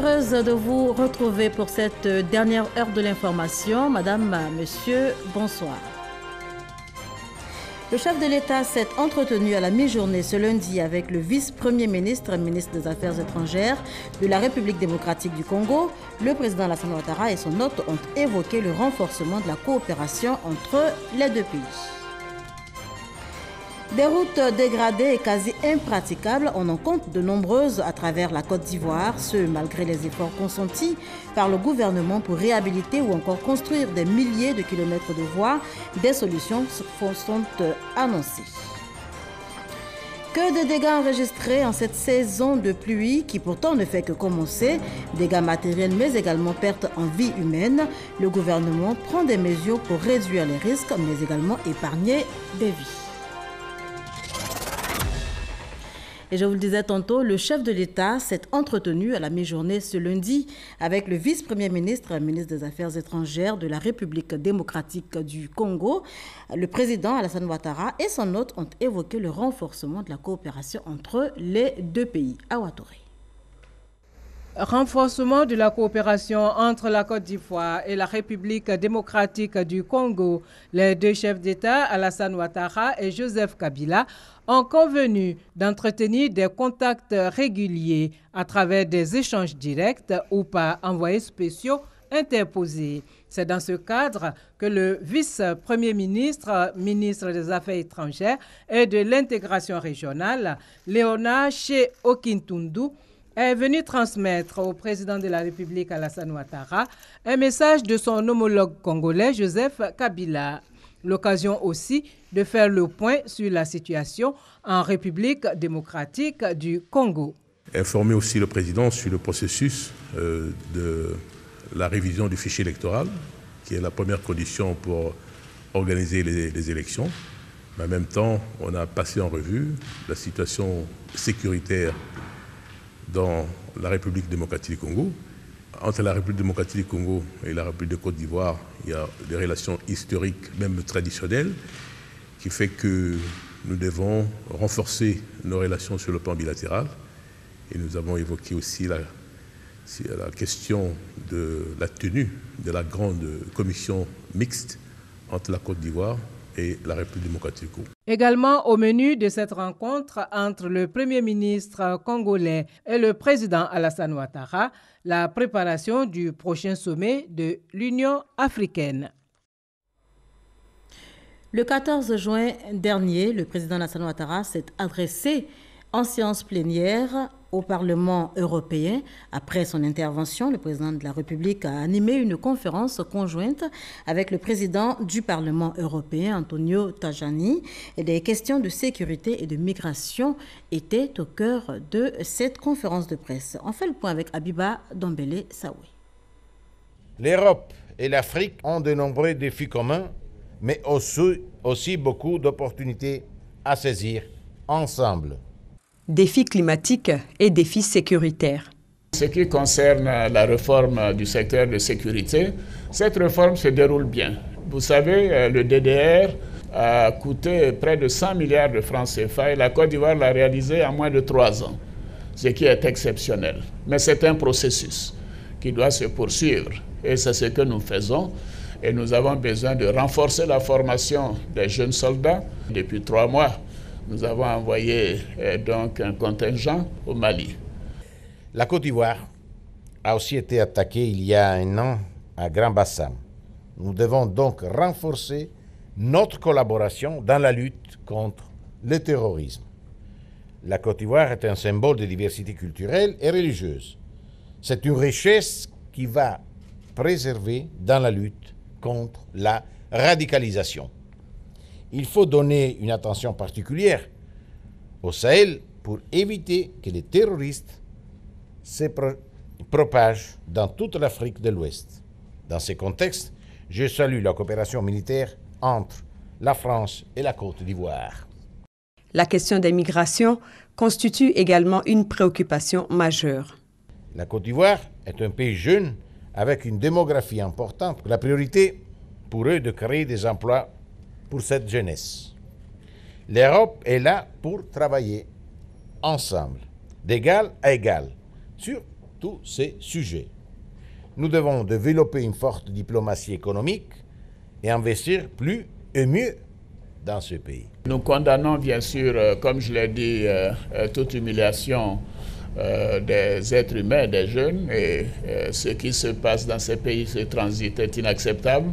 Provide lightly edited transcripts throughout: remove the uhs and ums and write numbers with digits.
heureuse de vous retrouver pour cette dernière heure de l'information. Madame, monsieur, bonsoir. Le chef de l'État s'est entretenu à la mi-journée ce lundi avec le vice-premier ministre, ministre des Affaires étrangères de la République démocratique du Congo. Le président Alassane Ouattara et son hôte ont évoqué le renforcement de la coopération entre les deux pays. Des routes dégradées et quasi impraticables, on en compte de nombreuses à travers la Côte d'Ivoire, ce malgré les efforts consentis par le gouvernement pour réhabiliter ou encore construire des milliers de kilomètres de voies. Des solutions sont annoncées. Que de dégâts enregistrés en cette saison de pluie qui pourtant ne fait que commencer. Dégâts matériels mais également pertes en vie humaine. Le gouvernement prend des mesures pour réduire les risques mais également épargner des vies. Et je vous le disais tantôt, le chef de l'État s'est entretenu à la mi-journée ce lundi avec le vice-premier ministre, ministre des Affaires étrangères de la République démocratique du Congo. Le président Alassane Ouattara et son hôte ont évoqué le renforcement de la coopération entre les deux pays. À Ouattara. Renforcement de la coopération entre la Côte d'Ivoire et la République démocratique du Congo. Les deux chefs d'État, Alassane Ouattara et Joseph Kabila, ont convenu d'entretenir des contacts réguliers à travers des échanges directs ou par envoyés spéciaux interposés. C'est dans ce cadre que le vice-premier ministre, ministre des Affaires étrangères et de l'intégration régionale, Léonard Che Okintundu, est venu transmettre au président de la République Alassane Ouattara un message de son homologue congolais Joseph Kabila. L'occasion aussi de faire le point sur la situation en République démocratique du Congo. Informer aussi le président sur le processus de la révision du fichier électoral, qui est la première condition pour organiser les élections. Mais en même temps, on a passé en revue la situation sécuritaire dans la République démocratique du Congo. Entre la République démocratique du Congo et la République de Côte d'Ivoire, il y a des relations historiques, même traditionnelles, qui fait que nous devons renforcer nos relations sur le plan bilatéral. Et nous avons évoqué aussi la question de la tenue de la grande commission mixte entre la Côte d'Ivoire et la République démocratique du Congo. Également au menu de cette rencontre entre le Premier ministre congolais et le président Alassane Ouattara, la préparation du prochain sommet de l'Union africaine. Le 14 juin dernier, le président Alassane Ouattara s'est adressé en séance plénière au Parlement européen. Après son intervention, le président de la République a animé une conférence conjointe avec le président du Parlement européen, Antonio Tajani. Et des questions de sécurité et de migration étaient au cœur de cette conférence de presse. On fait le point avec Abiba Dombele Saoui. L'Europe et l'Afrique ont de nombreux défis communs, mais aussi beaucoup d'opportunités à saisir ensemble. Défis climatiques et défis sécuritaires. Ce qui concerne la réforme du secteur de sécurité, cette réforme se déroule bien. Vous savez, le DDR a coûté près de 100 milliards de francs CFA et la Côte d'Ivoire l'a réalisé en moins de 3 ans, ce qui est exceptionnel. Mais c'est un processus qui doit se poursuivre et c'est ce que nous faisons. Et nous avons besoin de renforcer la formation des jeunes soldats. Depuis 3 mois, nous avons envoyé donc un contingent au Mali. La Côte d'Ivoire a aussi été attaquée il y a 1 an à Grand-Bassam. Nous devons donc renforcer notre collaboration dans la lutte contre le terrorisme. La Côte d'Ivoire est un symbole de diversité culturelle et religieuse. C'est une richesse qui va préserver dans la lutte contre la radicalisation. Il faut donner une attention particulière au Sahel pour éviter que les terroristes se propagent dans toute l'Afrique de l'Ouest. Dans ce contexte, je salue la coopération militaire entre la France et la Côte d'Ivoire. La question des migrations constitue également une préoccupation majeure. La Côte d'Ivoire est un pays jeune avec une démographie importante. La priorité pour eux est de créer des emplois pour cette jeunesse. L'Europe est là pour travailler ensemble, d'égal à égal, sur tous ces sujets. Nous devons développer une forte diplomatie économique et investir plus et mieux dans ce pays. Nous condamnons bien sûr, comme je l'ai dit, toute humiliation des êtres humains, des jeunes, et ce qui se passe dans ces pays, ce transit est inacceptable.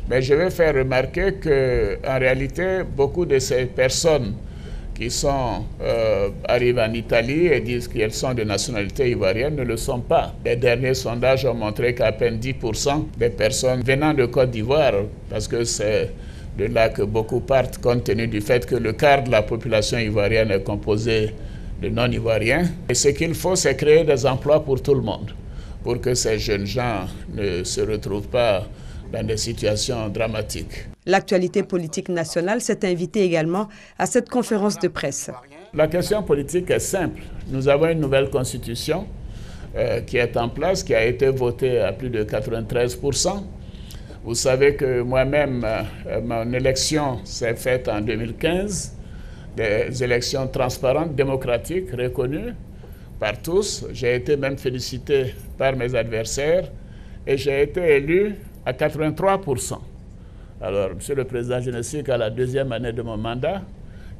Mais je vais faire remarquer qu'en réalité, beaucoup de ces personnes qui arrivent en Italie et disent qu'elles sont de nationalité ivoirienne ne le sont pas. Les derniers sondages ont montré qu'à peine 10% des personnes venant de Côte d'Ivoire, parce que c'est de là que beaucoup partent, compte tenu du fait que le quart de la population ivoirienne est composée de non-ivoiriens. Et ce qu'il faut, c'est créer des emplois pour tout le monde, pour que ces jeunes gens ne se retrouvent pas dans des situations dramatiques. L'actualité politique nationale s'est invitée également à cette conférence de presse. La question politique est simple. Nous avons une nouvelle constitution qui est en place, qui a été votée à plus de 93%. Vous savez que moi-même, mon élection s'est faite en 2015, des élections transparentes, démocratiques, reconnues par tous. J'ai été même félicité par mes adversaires et j'ai été élu à 83%. Alors, Monsieur le Président, je ne suis qu'à la deuxième année de mon mandat,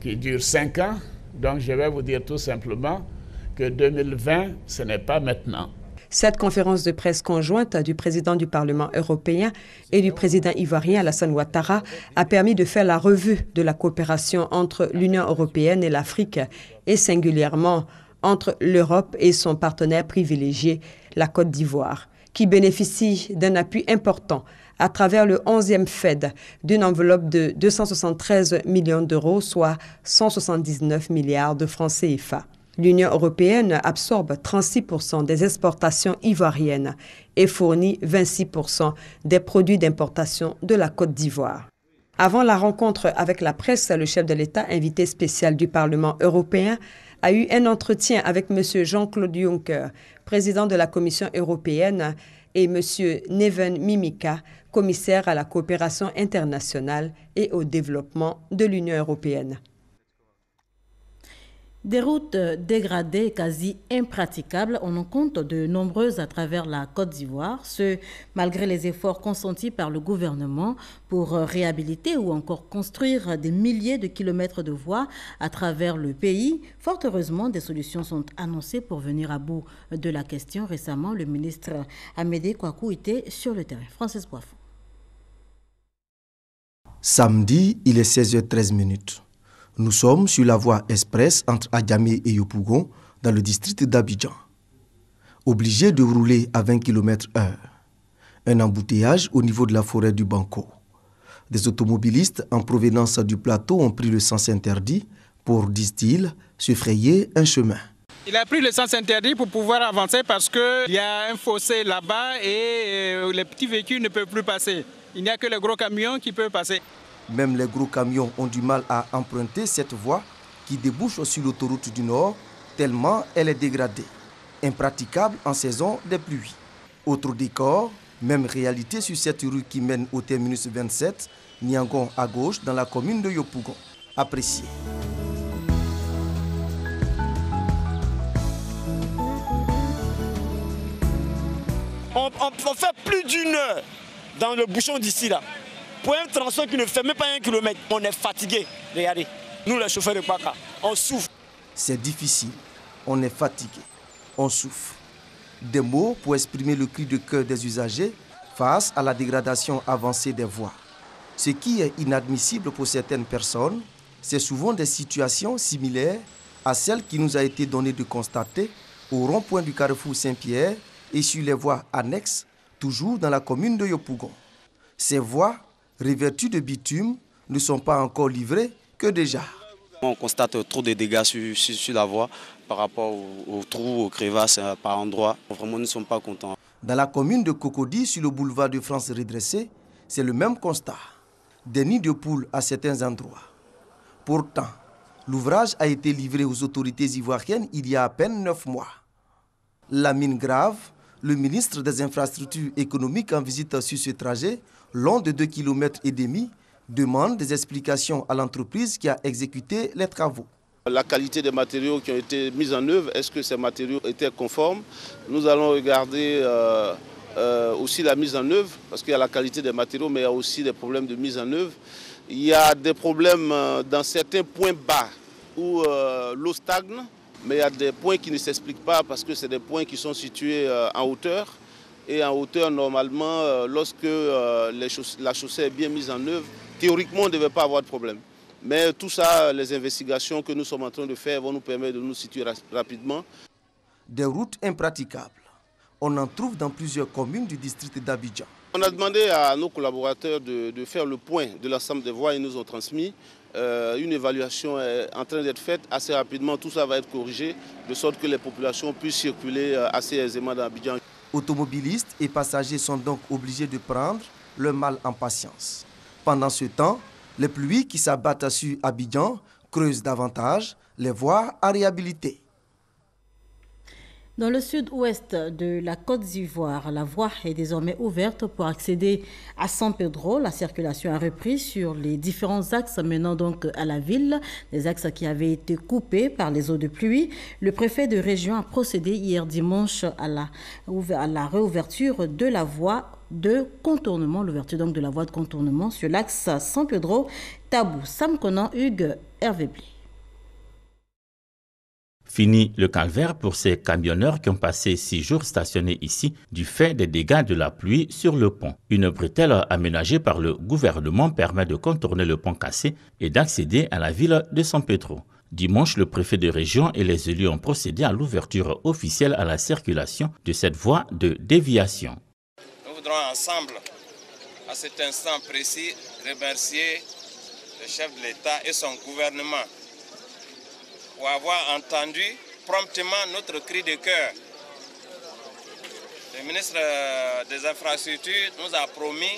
qui dure 5 ans. Donc, je vais vous dire tout simplement que 2020, ce n'est pas maintenant. Cette conférence de presse conjointe du président du Parlement européen et du président ivoirien Alassane Ouattara a permis de faire la revue de la coopération entre l'Union européenne et l'Afrique, et singulièrement entre l'Europe et son partenaire privilégié, la Côte d'Ivoire, qui bénéficie d'un appui important à travers le 11e FED d'une enveloppe de 273 millions d'euros, soit 179 milliards de francs CFA. L'Union européenne absorbe 36% des exportations ivoiriennes et fournit 26% des produits d'importation de la Côte d'Ivoire. Avant la rencontre avec la presse, le chef de l'État, invité spécial du Parlement européen, a eu un entretien avec M. Jean-Claude Juncker, président de la Commission européenne, et M. Neven Mimica, commissaire à la coopération internationale et au développement de l'Union européenne. Des routes dégradées et quasi impraticables, on en compte de nombreuses à travers la Côte d'Ivoire, ce malgré les efforts consentis par le gouvernement pour réhabiliter ou encore construire des milliers de kilomètres de voies à travers le pays. Fort heureusement, des solutions sont annoncées pour venir à bout de la question. Récemment, le ministre Amédée Kouakou était sur le terrain. Francis Boifou. Samedi, il est 16h13. Nous sommes sur la voie express entre Adjamé et Yopougon, dans le district d'Abidjan. Obligés de rouler à 20 km/h. Un embouteillage au niveau de la forêt du Banco. Des automobilistes en provenance du plateau ont pris le sens interdit pour, disent-ils, se frayer un chemin. Il a pris le sens interdit pour pouvoir avancer parce qu'il y a un fossé là-bas et les petits véhicules ne peuvent plus passer. Il n'y a que les gros camions qui peuvent passer. Même les gros camions ont du mal à emprunter cette voie qui débouche sur l'autoroute du Nord, tellement elle est dégradée, impraticable en saison des pluies. Autre décor, même réalité sur cette rue qui mène au terminus 27, Niangon à gauche, dans la commune de Yopougon. Apprécié. On fait plus d'une heure dans le bouchon d'ici là. Pour un transport qui ne fait même pas 1 kilomètre, on est fatigué. Regardez, nous les chauffeurs de Paka, on souffre. C'est difficile, on est fatigué, on souffre. Des mots pour exprimer le cri de cœur des usagers face à la dégradation avancée des voies. Ce qui est inadmissible pour certaines personnes, c'est souvent des situations similaires à celles qui nous a été données de constater au rond-point du carrefour Saint-Pierre et sur les voies annexes, toujours dans la commune de Yopougon. Ces voies revêtues de bitume ne sont pas encore livrées que déjà. On constate trop de dégâts sur la voie par rapport aux trous, aux crevasses par endroits. Vraiment, nous ne sommes pas contents. Dans la commune de Cocody, sur le boulevard de France redressé, c'est le même constat. Des nids de poules à certains endroits. Pourtant, l'ouvrage a été livré aux autorités ivoiriennes il y a à peine 9 mois. Lamine Grave, le ministre des Infrastructures économiques en visite sur ce trajet, long de 2,5 km, demande des explications à l'entreprise qui a exécuté les travaux. La qualité des matériaux qui ont été mis en œuvre, est-ce que ces matériaux étaient conformes? Nous allons regarder aussi la mise en œuvre, parce qu'il y a la qualité des matériaux, mais il y a aussi des problèmes de mise en œuvre. Il y a des problèmes dans certains points bas où l'eau stagne, mais il y a des points qui ne s'expliquent pas parce que c'est des points qui sont situés en hauteur. Et en hauteur, normalement, lorsque la chaussée est bien mise en œuvre, théoriquement, on ne devait pas avoir de problème. Mais tout ça, les investigations que nous sommes en train de faire vont nous permettre de nous situer rapidement. Des routes impraticables, on en trouve dans plusieurs communes du district d'Abidjan. On a demandé à nos collaborateurs de faire le point de l'ensemble des voies et ils nous ont transmis. Une évaluation est en train d'être faite assez rapidement. Tout ça va être corrigé de sorte que les populations puissent circuler assez aisément dans Abidjan. Automobilistes et passagers sont donc obligés de prendre le mal en patience. Pendant ce temps, les pluies qui s'abattent sur Abidjan creusent davantage les voies à réhabiliter. Dans le sud-ouest de la Côte d'Ivoire, la voie est désormais ouverte pour accéder à San Pedro. La circulation a repris sur les différents axes menant donc à la ville, des axes qui avaient été coupés par les eaux de pluie. Le préfet de région a procédé hier dimanche à la réouverture de la voie de contournement, l'ouverture donc de la voie de contournement sur l'axe San Pedro-Tabou. Sam Conan, Hugues, Hervé Blé. Fini le calvaire pour ces camionneurs qui ont passé 6 jours stationnés ici du fait des dégâts de la pluie sur le pont. Une bretelle aménagée par le gouvernement permet de contourner le pont cassé et d'accéder à la ville de San Pedro. Dimanche, le préfet de région et les élus ont procédé à l'ouverture officielle à la circulation de cette voie de déviation. Nous voudrons ensemble, à cet instant précis, remercier le chef de l'État et son gouvernement pour avoir entendu promptement notre cri de cœur. Le ministre des Infrastructures nous a promis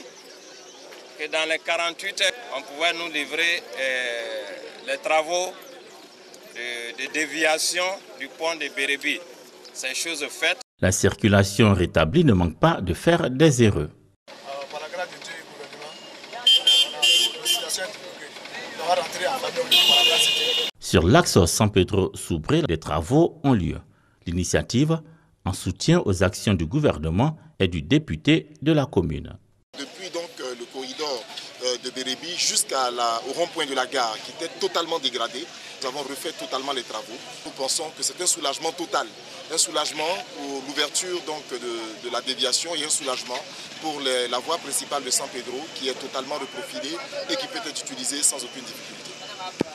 que dans les 48 heures, on pouvait nous livrer les travaux de déviation du pont de Bérébi. C'est chose faite. La circulation rétablie ne manque pas de faire des erreurs. Par la grâce de Dieu et du gouvernement, la situation est bloquée. On va rentrer en famille par la grâce de Dieu. Sur l'axe San Pedro-Soubré, des travaux ont lieu. L'initiative, en soutien aux actions du gouvernement, est du député de la commune. Depuis donc le corridor de Bérébi jusqu'au rond-point de la gare qui était totalement dégradé, nous avons refait totalement les travaux. Nous pensons que c'est un soulagement total, un soulagement pour l'ouverture donc de la déviation et un soulagement pour la voie principale de San Pedro qui est totalement reprofilée et qui peut être utilisée sans aucune difficulté.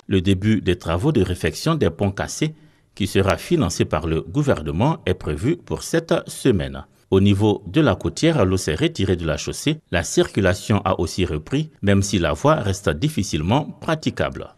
Le début des travaux de réfection des ponts cassés, qui sera financé par le gouvernement, est prévu pour cette semaine. Au niveau de la côtière, l'eau s'est retirée de la chaussée. La circulation a aussi repris, même si la voie reste difficilement praticable.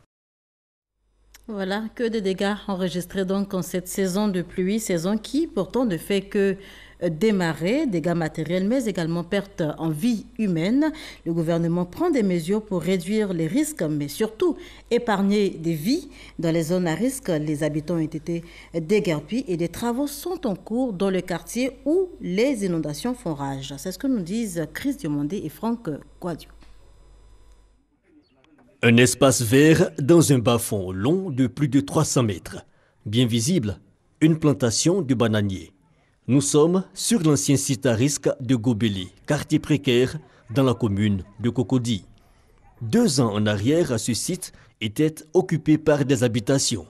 Voilà, que de dégâts enregistrés donc en cette saison de pluie, saison qui pourtant ne fait que démarrer, dégâts matériels, mais également perte en vie humaine. Le gouvernement prend des mesures pour réduire les risques, mais surtout épargner des vies. Dans les zones à risque, les habitants ont été déguerpis et des travaux sont en cours dans le quartier où les inondations font rage. C'est ce que nous disent Chris Diomandé et Franck Quadio. Un espace vert dans un bas-fond long de plus de 300 mètres. Bien visible, une plantation de bananiers. Nous sommes sur l'ancien site à risque de Gobeli, quartier précaire dans la commune de Cocody. 2 ans en arrière, ce site était occupé par des habitations.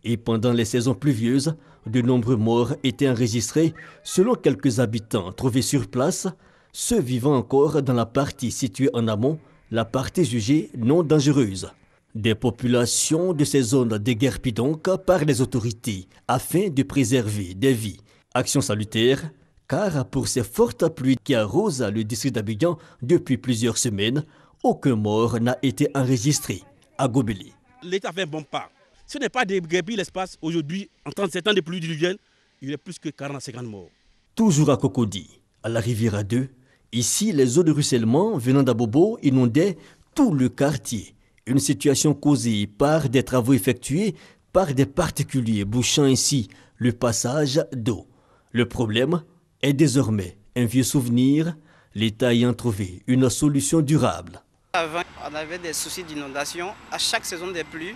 Et pendant les saisons pluvieuses, de nombreux morts étaient enregistrés selon quelques habitants trouvés sur place, ceux vivant encore dans la partie située en amont, la partie jugée non dangereuse. Des populations de ces zones déguerpies donc par les autorités afin de préserver des vies. Action salutaire, car pour ces fortes pluies qui arrosent le district d'Abidjan depuis plusieurs semaines, aucun mort n'a été enregistré à Gobeli. L'État fait un bon pas. Ce n'est pas déguerpi l'espace aujourd'hui, en 37 ans de pluie diluvienne, il y a plus que 40 à 50 morts. Toujours à Cocody, à la rivière 2, ici les eaux de ruissellement venant d'Abobo inondaient tout le quartier. Une situation causée par des travaux effectués par des particuliers bouchant ainsi le passage d'eau. Le problème est désormais un vieux souvenir, l'État ayant trouvé une solution durable. Avant, on avait des soucis d'inondation. À chaque saison des pluies,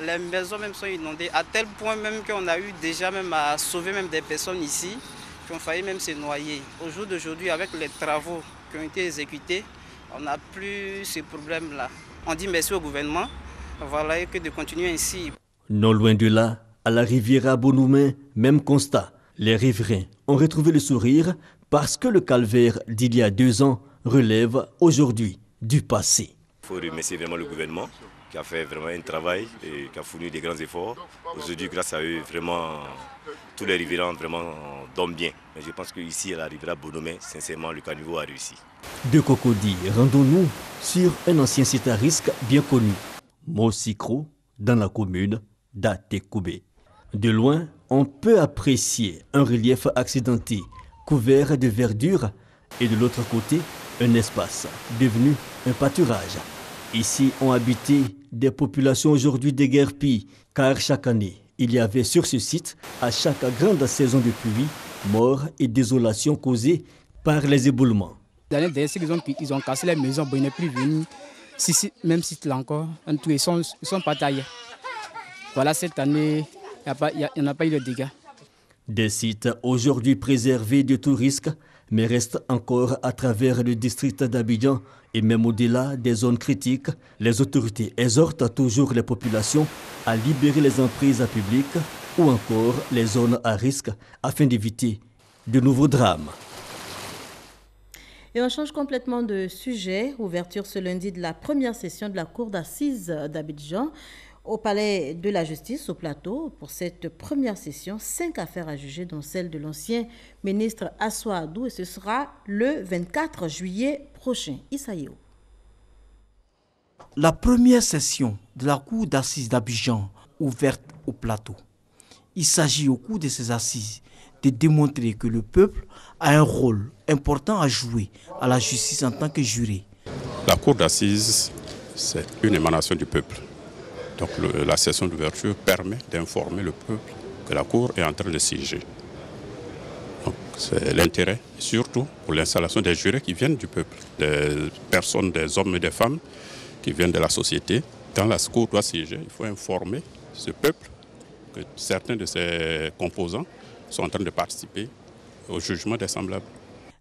Les maisons même sont inondées, à tel point même qu'on a eu déjà même à sauver même des personnes ici qui ont failli même se noyer. Au jour d'aujourd'hui, avec les travaux qui ont été exécutés, on n'a plus ce problème-là. On dit merci au gouvernement, voilà, et que de continuer ainsi. Non loin de là, à la rivière Bonoumen, même constat. Les riverains ont retrouvé le sourire parce que le calvaire d'il y a 2 ans relève aujourd'hui du passé. Il faut remercier vraiment le gouvernement qui a fait vraiment un travail et qui a fourni des grands efforts. Aujourd'hui, grâce à eux, vraiment, tous les riverains vraiment dorment bien. Mais je pense qu'ici, à la rivière Bonoumen, sincèrement, le caniveau a réussi. De Cocody, rendons-nous sur un ancien site à risque bien connu, Mosikro, dans la commune d'Atekoubé. De loin, on peut apprécier un relief accidenté, couvert de verdure, et de l'autre côté, un espace devenu un pâturage. Ici ont habité des populations aujourd'hui déguerpies, car chaque année, il y avait sur ce site, à chaque grande saison de pluie, mort et désolation causée par les éboulements. L'année dernière, ils ont cassé les maisons, bon, ils n'est plus venu. Même site là encore, ils sont pas taillés. Voilà, cette année, il n'y en a pas eu de dégâts. Des sites aujourd'hui préservés de tout risque, mais restent encore à travers le district d'Abidjan et même au-delà des zones critiques. Les autorités exhortent toujours les populations à libérer les emprises publiques ou encore les zones à risque afin d'éviter de nouveaux drames. Et on change complètement de sujet. Ouverture ce lundi de la première session de la Cour d'assises d'Abidjan au Palais de la Justice, au Plateau. Pour cette première session, 5 affaires à juger, dont celle de l'ancien ministre Assoua Adou. Et ce sera le 24 juillet prochain. Issaïo. La première session de la Cour d'assises d'Abidjan, ouverte au Plateau. Il s'agit au cours de ces assises de démontrer que le peuple a un rôle important à jouer à la justice en tant que juré. La Cour d'assises, c'est une émanation du peuple. Donc la session d'ouverture permet d'informer le peuple que la Cour est en train de siéger. Donc c'est l'intérêt, surtout pour l'installation des jurés qui viennent du peuple, des personnes, des hommes et des femmes qui viennent de la société. Quand la Cour doit siéger, il faut informer ce peuple que certains de ses composants sont en train de participer au jugement des semblables.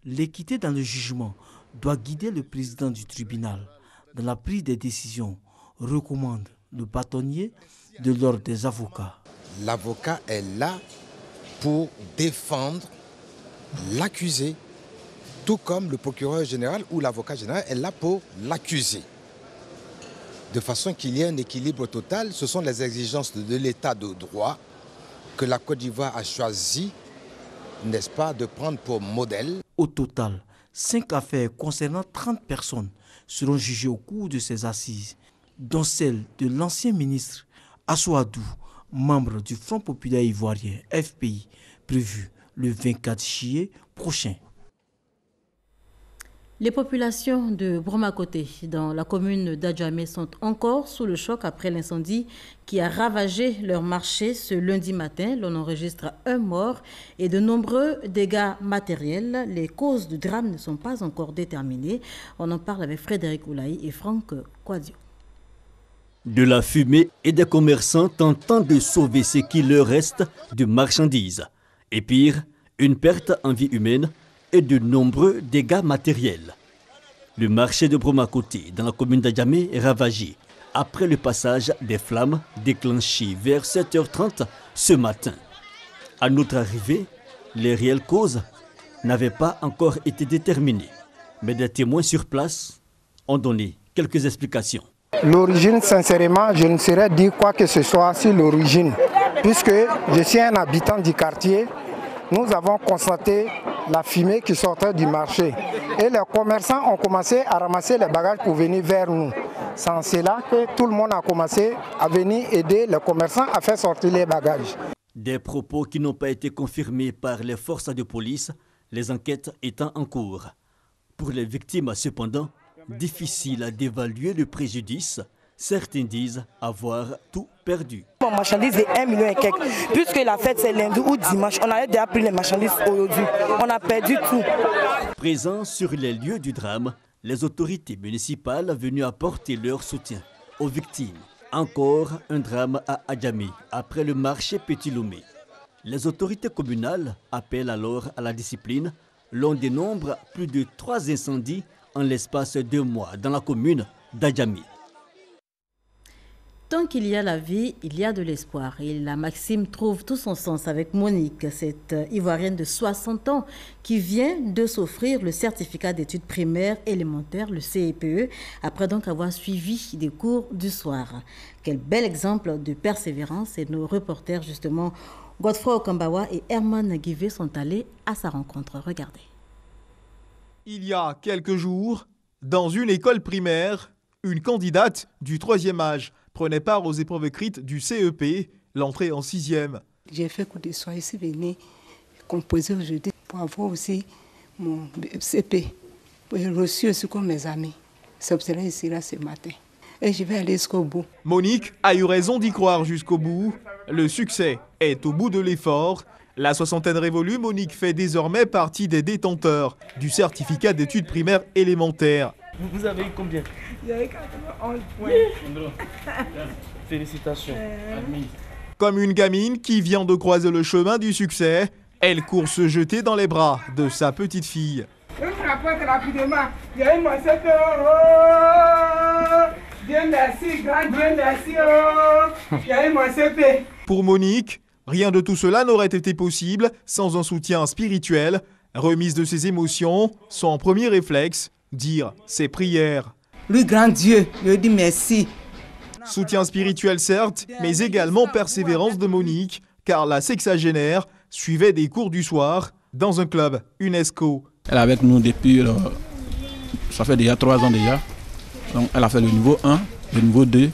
L'équité dans le jugement doit guider le président du tribunal dans la prise des décisions, recommande le bâtonnier de l'ordre des avocats. L'avocat est là pour défendre l'accusé, tout comme le procureur général ou l'avocat général est là pour l'accuser. De façon qu'il y ait un équilibre total, ce sont les exigences de l'état de droit que la Côte d'Ivoire a choisi, n'est-ce pas, de prendre pour modèle. Au total, 5 affaires concernant 30 personnes seront jugées au cours de ces assises, dont celle de l'ancien ministre Assoua Adou, membre du Front populaire ivoirien FPI, prévue le 24 juillet prochain. Les populations de Bromakoté, dans la commune d'Adjamé, sont encore sous le choc après l'incendie qui a ravagé leur marché ce lundi matin. L'on enregistre 1 mort et de nombreux dégâts matériels. Les causes du drame ne sont pas encore déterminées. On en parle avec Frédéric Oulaï et Franck Kouadio. De la fumée et des commerçants tentant de sauver ce qui leur reste de marchandises. Et pire, une perte en vie humaine et de nombreux dégâts matériels. Le marché de Bromakoté, dans la commune d'Adjamé, est ravagé après le passage des flammes déclenchées vers 7h30 ce matin. À notre arrivée, les réelles causes n'avaient pas encore été déterminées, mais des témoins sur place ont donné quelques explications. L'origine, sincèrement, je ne saurais dire quoi que ce soit sur l'origine, puisque je suis un habitant du quartier. Nous avons constaté la fumée qui sortait du marché et les commerçants ont commencé à ramasser les bagages pour venir vers nous. C'est en cela que tout le monde a commencé à venir aider les commerçants à faire sortir les bagages. Des propos qui n'ont pas été confirmés par les forces de police, les enquêtes étant en cours. Pour les victimes, cependant, difficile d'évaluer le préjudice. Certains disent avoir tout perdu. Mon marchandise est 1 million et quelques. Puisque la fête c'est lundi ou dimanche, on avait déjà pris les marchandises aujourd'hui. On a perdu tout. Présents sur les lieux du drame, les autorités municipales venues apporter leur soutien aux victimes. Encore un drame à Adjamé, après le marché Petit Lomé. Les autorités communales appellent alors à la discipline. L'on dénombre plus de 3 incendies en l'espace de 2 mois dans la commune d'Adjamé. Tant qu'il y a la vie, il y a de l'espoir. Et la maxime trouve tout son sens avec Monique, cette Ivoirienne de 60 ans qui vient de s'offrir le certificat d'études primaires élémentaires, le CEPE, après donc avoir suivi des cours du soir. Quel bel exemple de persévérance, et nos reporters justement Godefroy Okambawa et Herman Guivet sont allés à sa rencontre. Regardez. Il y a quelques jours, dans une école primaire, une candidate du 3e âge prenait part aux épreuves écrites du CEP, l'entrée en 6e. J'ai fait cours de soir ici, venu composer aujourd'hui pour avoir aussi mon CP. J'ai reçu aussi comme mes amis. C'est pour cela que je suis là ce matin. Et je vais aller jusqu'au bout. Monique a eu raison d'y croire jusqu'au bout. Le succès est au bout de l'effort. La soixantaine révolue, Monique fait désormais partie des détenteurs du certificat d'études primaires élémentaires. Vous avez eu combien? J'ai eu 91 points. Félicitations. Comme une gamine qui vient de croiser le chemin du succès, elle court se jeter dans les bras de sa petite fille. Je me rapporte rapidement. J'ai eu mon CP. Dieu merci, grand Dieu merci. J'ai eu mon CP. Pour Monique, rien de tout cela n'aurait été possible sans un soutien spirituel. Remise de ses émotions, son premier réflexe, dire ses prières. Le grand Dieu, je dis merci. Soutien spirituel certes, mais également persévérance de Monique, car la sexagénaire suivait des cours du soir dans un club UNESCO. Elle est avec nous depuis, ça fait déjà 3 ans déjà. Donc elle a fait le niveau 1, le niveau 2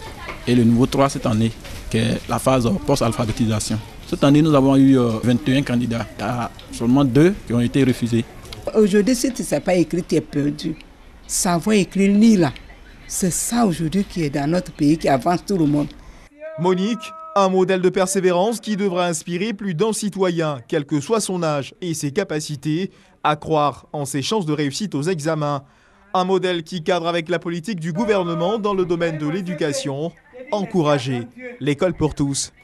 et le niveau 3 cette année, qui est la phase post-alphabétisation. Cette année, nous avons eu 21 candidats. Il y a seulement 2 qui ont été refusés. Aujourd'hui, si tu ne sais pas écrire, tu es perdu. Savoir écrire, lire là, c'est ça aujourd'hui qui est dans notre pays, qui avance tout le monde. Monique, un modèle de persévérance qui devra inspirer plus d'un citoyen, quel que soit son âge et ses capacités, à croire en ses chances de réussite aux examens. Un modèle qui cadre avec la politique du gouvernement dans le domaine de l'éducation. Encourager l'école pour tous.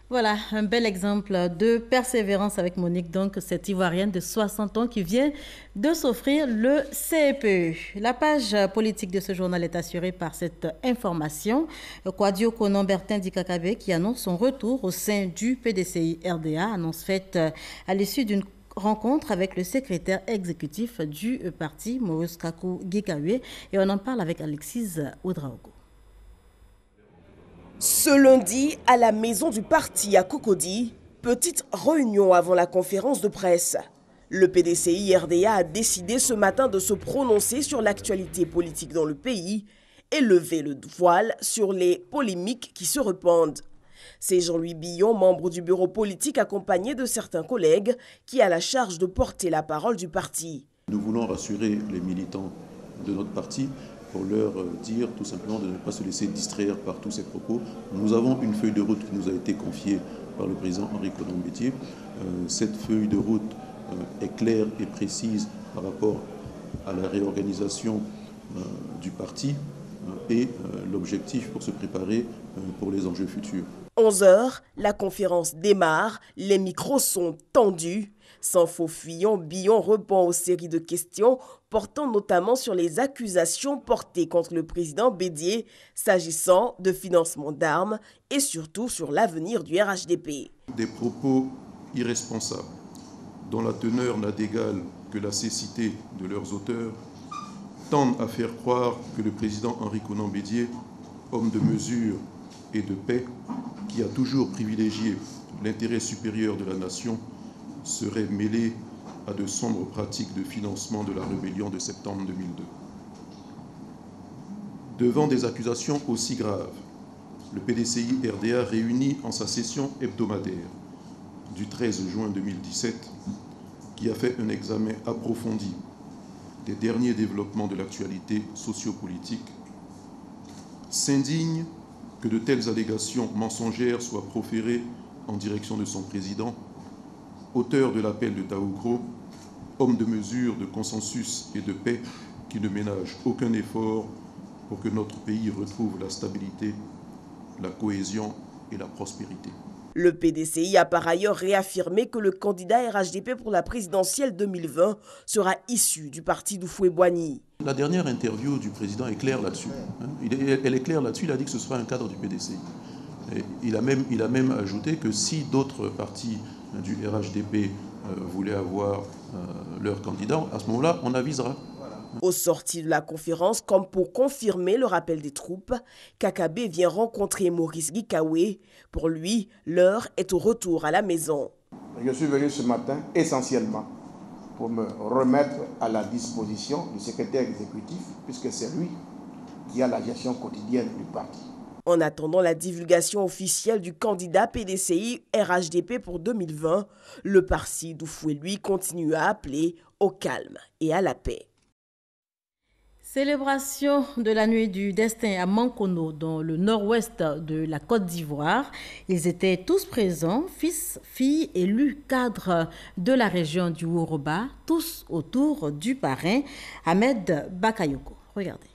Voilà, un bel exemple de persévérance avec Monique, donc cette Ivoirienne de 60 ans qui vient de s'offrir le CEPE. La page politique de ce journal est assurée par cette information. Kwadio Konan Bertin Dikakabe qui annonce son retour au sein du PDCI RDA, annonce faite à l'issue d'une rencontre avec le secrétaire exécutif du parti, Maurice Kakou Gikawe, et on en parle avec Alexis Oudraogo. Ce lundi, à la maison du parti à Cocody, petite réunion avant la conférence de presse. Le PDCI RDA a décidé ce matin de se prononcer sur l'actualité politique dans le pays et lever le voile sur les polémiques qui se répandent. C'est Jean-Louis Billon, membre du bureau politique accompagné de certains collègues, qui a la charge de porter la parole du parti. Nous voulons rassurer les militants de notre parti pour leur dire tout simplement de ne pas se laisser distraire par tous ces propos. Nous avons une feuille de route qui nous a été confiée par le président Henri Konan Bédié. Cette feuille de route est claire et précise par rapport à la réorganisation du parti et l'objectif pour se préparer pour les enjeux futurs. 11h, la conférence démarre, les micros sont tendus. Sans faux fuyant, Billon répond aux séries de questions portant notamment sur les accusations portées contre le président Bédié s'agissant de financement d'armes et surtout sur l'avenir du RHDP. Des propos irresponsables dont la teneur n'a d'égal que la cécité de leurs auteurs tendent à faire croire que le président Henri Konan Bédié, homme de mesure et de paix, qui a toujours privilégié l'intérêt supérieur de la nation, serait mêlé à de sombres pratiques de financement de la rébellion de septembre 2002. Devant des accusations aussi graves, le PDCI RDA réuni en sa session hebdomadaire du 13 juin 2017, qui a fait un examen approfondi des derniers développements de l'actualité sociopolitique, s'indigne que de telles allégations mensongères soient proférées en direction de son président, auteur de l'appel de Taoukro, homme de mesure, de consensus et de paix qui ne ménage aucun effort pour que notre pays retrouve la stabilité, la cohésion et la prospérité. Le PDCI a par ailleurs réaffirmé que le candidat RHDP pour la présidentielle 2020 sera issu du parti d'Houphouët-Boigny. La dernière interview du président est claire là-dessus. Elle est claire là-dessus, il a dit que ce sera un cadre du PDCI. Et il a même ajouté que si d'autres partis du RHDP voulaient avoir leur candidat, à ce moment-là, on avisera. Au sorti de la conférence, comme pour confirmer le rappel des troupes, Kakabe vient rencontrer Maurice Gikawe. Pour lui, l'heure est au retour à la maison. Je suis venu ce matin essentiellement pour me remettre à la disposition du secrétaire exécutif, puisque c'est lui qui a la gestion quotidienne du parti. En attendant la divulgation officielle du candidat PDCI RHDP pour 2020, le parti d'Houphouët, lui, continue à appeler au calme et à la paix. Célébration de la nuit du destin à Mankono, dans le nord-ouest de la Côte d'Ivoire. Ils étaient tous présents, fils, filles, élus, cadres de la région du Woroba, tous autour du parrain Ahmed Bakayoko. Regardez.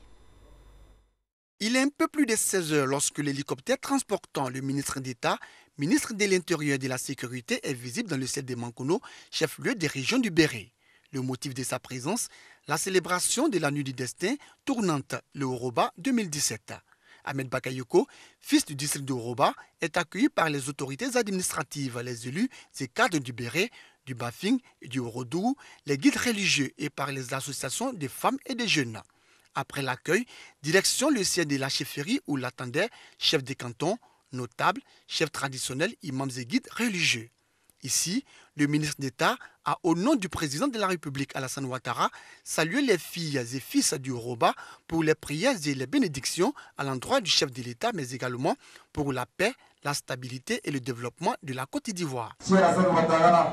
Il est un peu plus de 16 heures lorsque l'hélicoptère transportant le ministre d'État, ministre de l'Intérieur et de la Sécurité est visible dans le ciel de Mankono, chef-lieu des régions du Béret. Le motif de sa présence, la célébration de la nuit du destin tournante, le Woroba 2017. Ahmed Bakayoko, fils du district de Woroba, est accueilli par les autorités administratives, les élus et cadres du Béret, du Bafing et du Worodougou, les guides religieux et par les associations de femmes et de jeunes. Après l'accueil, direction le siège de la chefferie où l'attendaient chefs de canton, notables, chefs traditionnels, imams et guides religieux. Ici, le ministre d'État a, au nom du président de la République Alassane Ouattara, salué les filles et fils du Woroba pour les prières et les bénédictions à l'endroit du chef de l'État, mais également pour la paix, la stabilité et le développement de la Côte d'Ivoire. Si Alassane Ouattara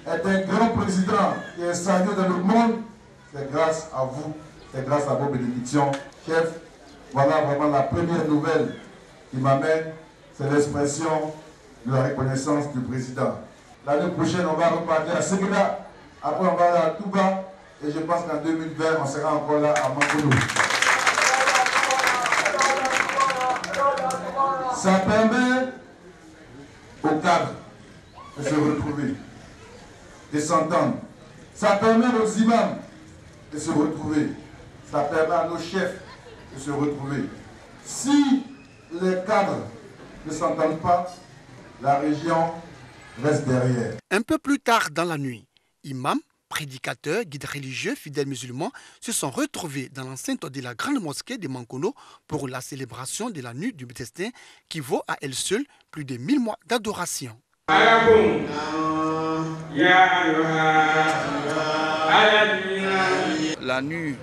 est un grand président qui est salué dans le monde, c'est grâce à vous, c'est grâce à vos bénédictions. Chef, voilà vraiment la première nouvelle qui m'amène, c'est l'expression de la reconnaissance du président. L'année prochaine, on va repartir à Séguéda, après on va aller à Touba, et je pense qu'en 2020, on sera encore là à Mankono. Ça permet aux cadres de se retrouver, de s'entendre. Ça permet aux imams de se retrouver. Ça permet à nos chefs de se retrouver. Si les cadres ne s'entendent pas, la région reste derrière. Un peu plus tard dans la nuit, imams, prédicateurs, guides religieux, fidèles musulmans se sont retrouvés dans l'enceinte de la grande mosquée de Mankono pour la célébration de la nuit du destin qui vaut à elle seule plus de 1000 mois d'adoration. La nuit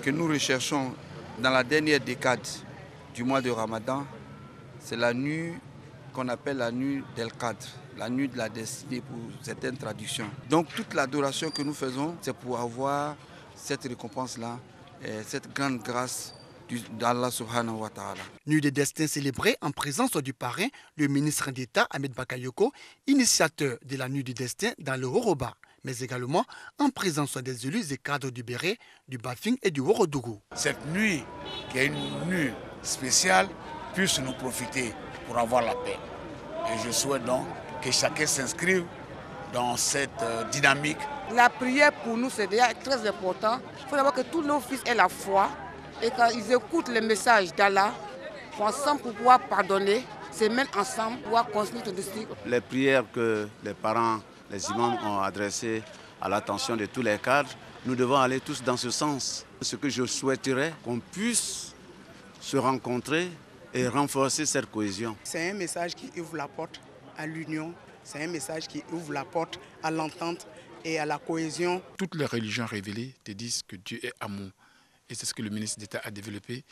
que nous recherchons dans la dernière décade du mois de Ramadan, c'est la nuit qu'on appelle la nuit d'El-Qadr, la nuit de la destinée pour certaines traductions. Donc toute l'adoration que nous faisons, c'est pour avoir cette récompense-là, cette grande grâce d'Allah subhanahu wa ta'ala. Nuit de destin célébrée en présence du parrain, le ministre d'État Ahmed Bakayoko, initiateur de la nuit du destin dans le Woroba, mais également en présence des élus et cadres du Béret, du Bafing et du Worodougou. Cette nuit, qui est une nuit spéciale, puisse nous profiter pour avoir la paix. Et je souhaite donc que chacun s'inscrive dans cette dynamique. La prière pour nous, c'est déjà très important. Il faut d'abord que tous nos fils aient la foi et quand ils écoutent le message d'Allah, ensemble pour pouvoir pardonner, se mettre ensemble pour pouvoir continuer tout district. Les prières que les parents, les imams ont adressées à l'attention de tous les cadres, nous devons aller tous dans ce sens. Ce que je souhaiterais, qu'on puisse se rencontrer et renforcer cette cohésion. C'est un message qui ouvre la porte à l'union, c'est un message qui ouvre la porte à l'entente et à la cohésion. Toutes les religions révélées te disent que Dieu est amour. Et c'est ce que le ministre d'État a développé,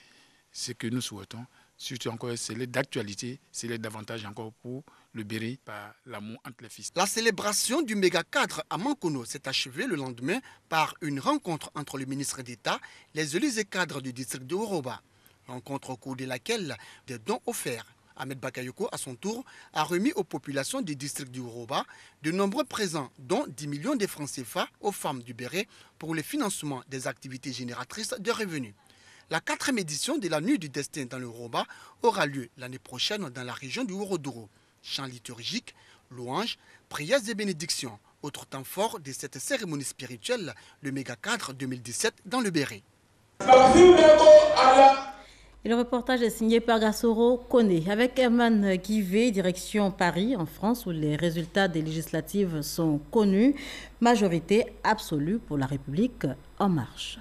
ce que nous souhaitons. Surtout encore, c'est d'actualité, c'est davantage encore pour le Béret par l'amour entre les fils. La célébration du méga cadre à Mankono s'est achevée le lendemain par une rencontre entre le ministre d'État, les élus et cadres du district de Woroba. Rencontre au cours de laquelle des dons offerts. Ahmed Bakayoko, à son tour, a remis aux populations du district du Woroba de nombreux présents, dont 10 millions de francs CFA aux femmes du Béret pour le financement des activités génératrices de revenus. La 4e édition de la Nuit du Destin dans le Roba aura lieu l'année prochaine dans la région du Ourodouro. Chants liturgiques, louanges, prières et bénédictions. Autre temps fort de cette cérémonie spirituelle, le Méga Cadre 2017 dans le Béret. Et le reportage est signé par Gassoro Kone avec Herman Guivet, direction Paris, en France, où les résultats des législatives sont connus. Majorité absolue pour la République en marche.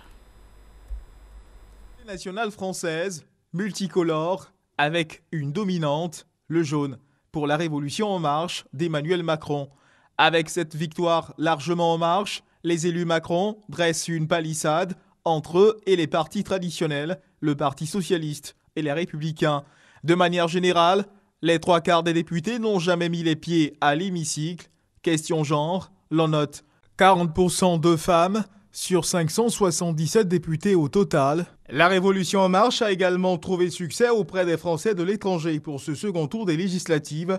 Nationale française, multicolore, avec une dominante, le jaune, pour la Révolution en marche d'Emmanuel Macron. Avec cette victoire largement en marche, les élus Macron dressent une palissade entre eux et les partis traditionnels, le Parti socialiste et les Républicains. De manière générale, les 3/4 des députés n'ont jamais mis les pieds à l'hémicycle. Question genre, l'on note 40% de femmes sur 577 députés au total. La Révolution en marche a également trouvé succès auprès des Français de l'étranger pour ce second tour des législatives.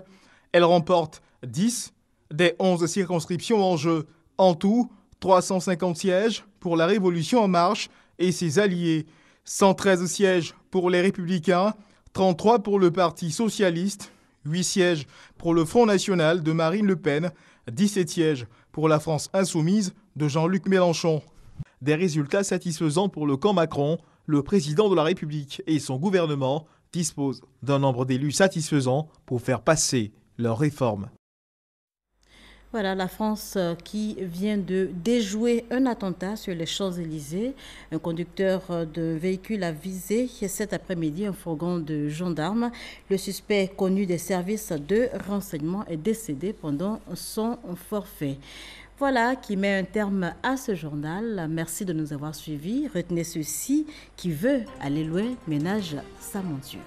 Elle remporte 10 des 11 circonscriptions en jeu. En tout, 350 sièges pour la Révolution en marche et ses alliés. 113 sièges pour les Républicains, 33 pour le Parti socialiste, 8 sièges pour le Front national de Marine Le Pen, 17 sièges pour la France insoumise de Jean-Luc Mélenchon. Des résultats satisfaisants pour le camp Macron, le président de la République et son gouvernement disposent d'un nombre d'élus satisfaisant pour faire passer leurs réformes. Voilà, la France qui vient de déjouer un attentat sur les Champs-Élysées. Un conducteur de véhicule a visé cet après-midi un fourgon de gendarmes. Le suspect connu des services de renseignement est décédé pendant son forfait. Voilà qui met un terme à ce journal. Merci de nous avoir suivis. Retenez ceci, qui veut aller loin ménage sa monture.